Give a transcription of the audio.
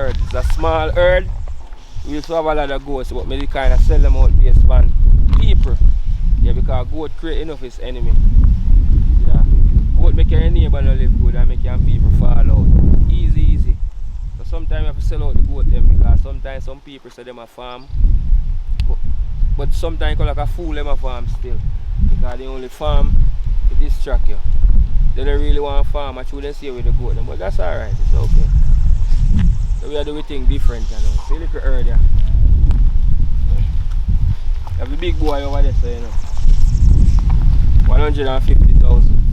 herd. It's a small herd. We used to have a lot of goats, but me kind of sell them out based on people. Yeah, because goat create enough his enemy. Yeah. Goat make your neighbor not live good and make your people fall out. Easy, easy. So sometimes you have to sell out the goat them because sometimes some people say them a farm. But sometimes you like a fool them a farm still. Because they only farm to distract you. They don't really want to farm, I shouldn't say with the goat them, but that's alright, it's okay. So we are doing things different, you know. See look earlier. You have the big boy over there, so you know. 150,000.